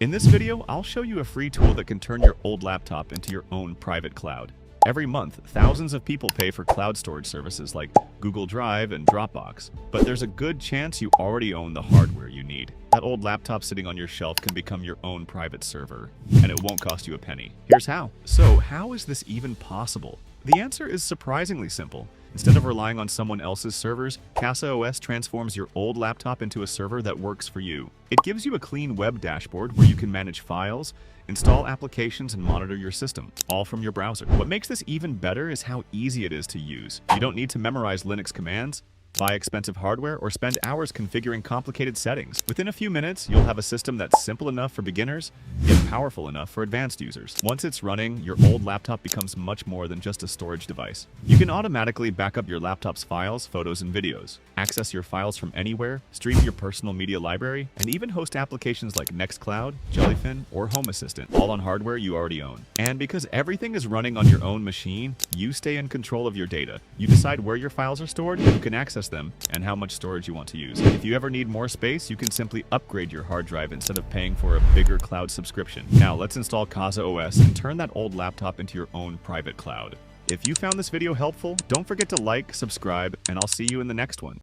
In this video, I'll show you a free tool that can turn your old laptop into your own private cloud. Every month, thousands of people pay for cloud storage services like Google Drive and Dropbox, but there's a good chance you already own the hardware you need. That old laptop sitting on your shelf can become your own private server, and it won't cost you a penny. Here's how. So, how is this even possible? The answer is surprisingly simple. Instead of relying on someone else's servers, CasaOS transforms your old laptop into a server that works for you. It gives you a clean web dashboard where you can manage files, install applications, and monitor your system, all from your browser. What makes this even better is how easy it is to use. You don't need to memorize Linux commands, buy expensive hardware, or spend hours configuring complicated settings. Within a few minutes, you'll have a system that's simple enough for beginners, yet powerful enough for advanced users. Once it's running, your old laptop becomes much more than just a storage device. You can automatically back up your laptop's files, photos, and videos, access your files from anywhere, stream your personal media library, and even host applications like Nextcloud, Jellyfin, or Home Assistant, all on hardware you already own. And because everything is running on your own machine, you stay in control of your data. You decide where your files are stored, you can access them, and how much storage you want to use. If you ever need more space, you can simply upgrade your hard drive instead of paying for a bigger cloud subscription. Now let's install CasaOS and turn that old laptop into your own private cloud. If you found this video helpful, don't forget to like, subscribe, and I'll see you in the next one.